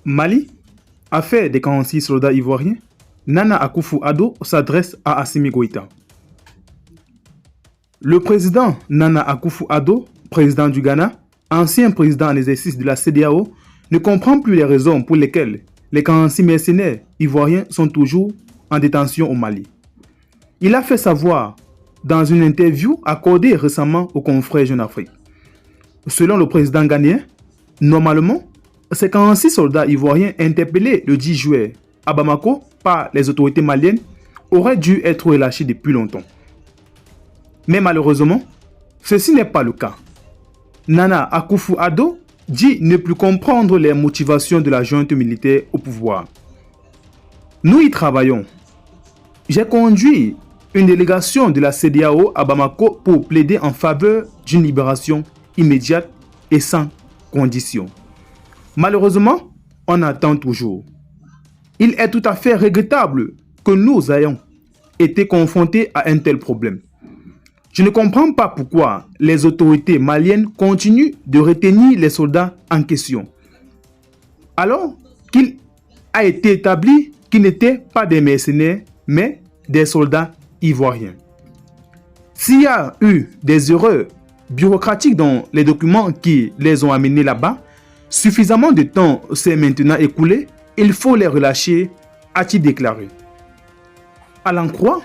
Mali, affaire des 46 soldats ivoiriens, Nana Akufo-Addo s'adresse à Assimi Goïta. Le président Nana Akufo-Addo, président du Ghana, ancien président en exercice de la CEDEAO, ne comprend plus les raisons pour lesquelles les 46 mercenaires ivoiriens sont toujours en détention au Mali. Il a fait savoir dans une interview accordée récemment au confrère Jeune Afrique. Selon le président ghanéen, normalement, ces 46 soldats ivoiriens interpellés le 10 juillet à Bamako par les autorités maliennes auraient dû être relâchés depuis longtemps. Mais malheureusement, ceci n'est pas le cas. Nana Akufo-Addo dit ne plus comprendre les motivations de la junte militaire au pouvoir. Nous y travaillons. J'ai conduit une délégation de la CEDEAO à Bamako pour plaider en faveur d'une libération immédiate et sans condition. Malheureusement, on attend toujours. Il est tout à fait regrettable que nous ayons été confrontés à un tel problème. Je ne comprends pas pourquoi les autorités maliennes continuent de retenir les soldats en question, alors qu'il a été établi qu'ils n'étaient pas des mercenaires, mais des soldats ivoiriens. S'il y a eu des erreurs bureaucratiques dans les documents qui les ont amenés là-bas, suffisamment de temps s'est maintenant écoulé, il faut les relâcher, a-t-il déclaré. À l'en croire,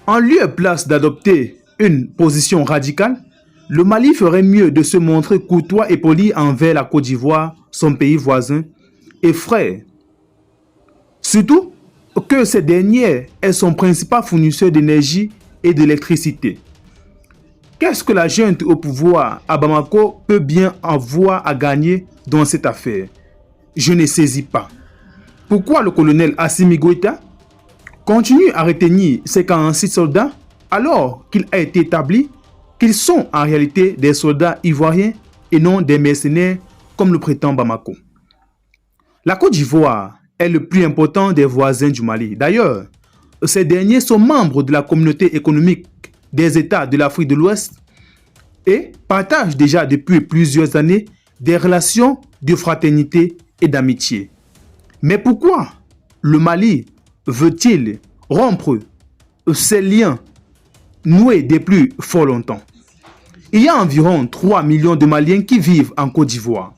en lieu et place d'adopter une position radicale, le Mali ferait mieux de se montrer courtois et poli envers la Côte d'Ivoire, son pays voisin et frère. Surtout que cette dernière est son principal fournisseur d'énergie et d'électricité. Qu'est-ce que la junte au pouvoir à Bamako peut bien avoir à gagner dans cette affaire? Je ne saisis pas. Pourquoi le colonel Assimi Goïta continue à retenir ces 46 soldats alors qu'il a été établi qu'ils sont en réalité des soldats ivoiriens et non des mercenaires comme le prétend Bamako? La Côte d'Ivoire est le plus important des voisins du Mali. D'ailleurs, ces derniers sont membres de la communauté économique des États de l'Afrique de l'Ouest et partagent déjà depuis plusieurs années des relations de fraternité et d'amitié. Mais pourquoi le Mali veut-il rompre ces liens noués depuis fort longtemps? Il y a environ 3 millions de Maliens qui vivent en Côte d'Ivoire.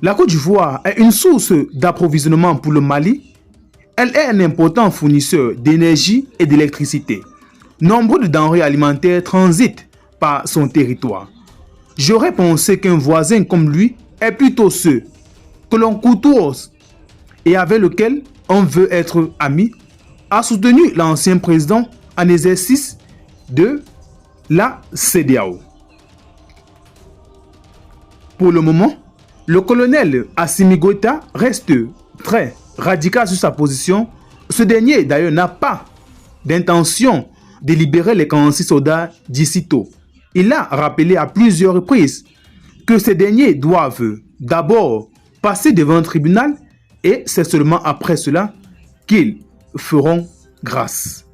La Côte d'Ivoire est une source d'approvisionnement pour le Mali. Elle est un important fournisseur d'énergie et d'électricité. Nombre de denrées alimentaires transitent par son territoire. J'aurais pensé qu'un voisin comme lui est plutôt ceux que l'on courtoise et avec lequel on veut être ami, a soutenu l'ancien président en exercice de la CEDEAO. Pour le moment, le colonel Assimi Goïta reste très radical sur sa position. Ce dernier d'ailleurs n'a pas d'intention de libérer les 46 soldats d'ici tôt. Il a rappelé à plusieurs reprises que ces derniers doivent d'abord passer devant un tribunal et c'est seulement après cela qu'ils feront grâce.